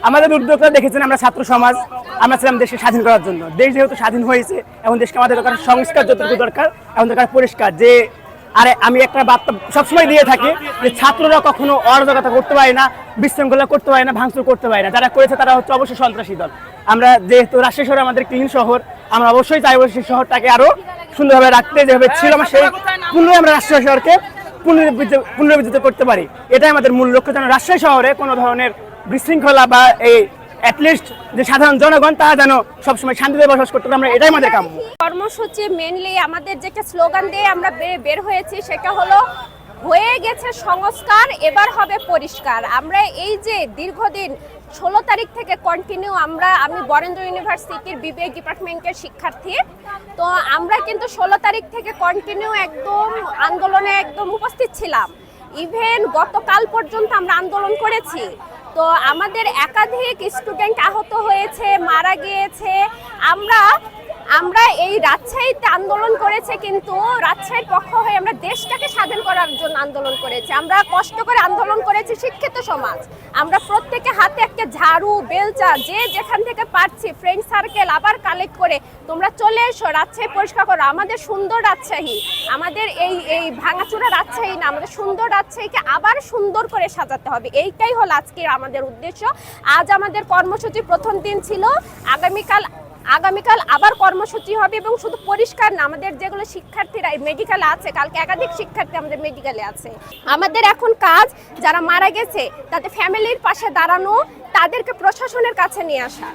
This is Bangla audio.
আমাদের উদ্যোগটা দেখেছেন, আমরা ছাত্র সমাজ, আমরা ছিলাম দেশকে স্বাধীন করার জন্য। দেশ যেহেতু স্বাধীন হয়েছে, এখন দেশকে আমাদের দরকার সংস্কার, যতটুকু দরকার এখন দরকার পরিষ্কার। যে আরে আমি একটা বার্তা সবসময় দিয়ে থাকি যে ছাত্ররা কখনো অরাজকতা করতে পারে না, বিশৃঙ্খলা করতে পারে না, ভাঙচুর করতে পারে না। যারা করেছে তারা হচ্ছে অবশ্যই সন্ত্রাসী দল। আমরা যেহেতু রাজশাহী শহর আমাদের ক্লিন শহর, আমরা অবশ্যই চাইবো সেই শহরটাকে আরো সুন্দরভাবে রাখতে, যেভাবে ছিল আমার সেই পুনরায় আমরা রাজশাহী শহরকে পুনরুজ্জীবিত করতে পারি। এটাই আমাদের মূল লক্ষ্য, যেন রাজশাহী শহরে কোনো ধরনের বিশৃঙ্খলা বা এই অ্যাটলিস্ট যে সাধারণ জনগণ তারা যেন সবসময় শান্তিতে বসবাস করতে পারে, আমরা এটাই আমাদের কাম্য। কর্মসূচি মেনলি আমাদের যেটা স্লোগান দিয়ে আমরা বের হয়েছি সেটা হলো হয়ে গেছে সংস্কার, এবার হবে পরিষ্কার। আমরা এই যে দীর্ঘদিন 16 তারিখ থেকে কন্টিনিউ আমি বরেন্দ্র ইউনিভার্সিটির বিবিএ ডিপার্টমেন্টের শিক্ষার্থী, তো আমরা কিন্তু 16 তারিখ থেকে কন্টিনিউ একদম আন্দোলনে একদম উপস্থিত ছিলাম। ইভেন গতকাল পর্যন্ত আমরা আন্দোলন করেছি। তো আমাদের একাধিক স্টুডেন্ট আহত হয়েছে, মারা গিয়েছে। আমরা এই রাজশাহীতে আন্দোলন করেছে, কিন্তু রাজশাহীর পক্ষ হয়ে আমরা দেশটাকে স্বাধীন করার জন্য আন্দোলন করেছি। আমরা কষ্ট করে আন্দোলন করেছি শিক্ষিত সমাজ। আমরা প্রত্যেকে হাতে একটা ঝাড়ু, বেলচা, যে যেখান থেকে পারছি ফ্রেন্ড সার্কেল আবার কালেক্ট করে তোমরা চলে এসো, রাজশাহী পরিষ্কার করো। আমাদের সুন্দর রাজশাহী, আমাদের এই ভাঙাচোরা রাজশাহী না, আমাদের সুন্দর রাজশাহীকে আবার সুন্দর করে সাজাতে হবে। এইটাই হলো আজকের আমাদের উদ্দেশ্য। আজ আমাদের কর্মসূচি প্রথম দিন ছিল, আগামীকাল আবার কর্মসূচি হবে। এবং শুধু পরিষ্কার না, আমাদের যেগুলো শিক্ষার্থীরা মেডিকেলে আছে, কালকে একাধিক শিক্ষার্থী আমাদের মেডিকেলে আছে। আমাদের এখন কাজ যারা মারা গেছে তাদের ফ্যামিলির পাশে দাঁড়ানো, তাদেরকে প্রশাসনের কাছে নিয়ে আসা।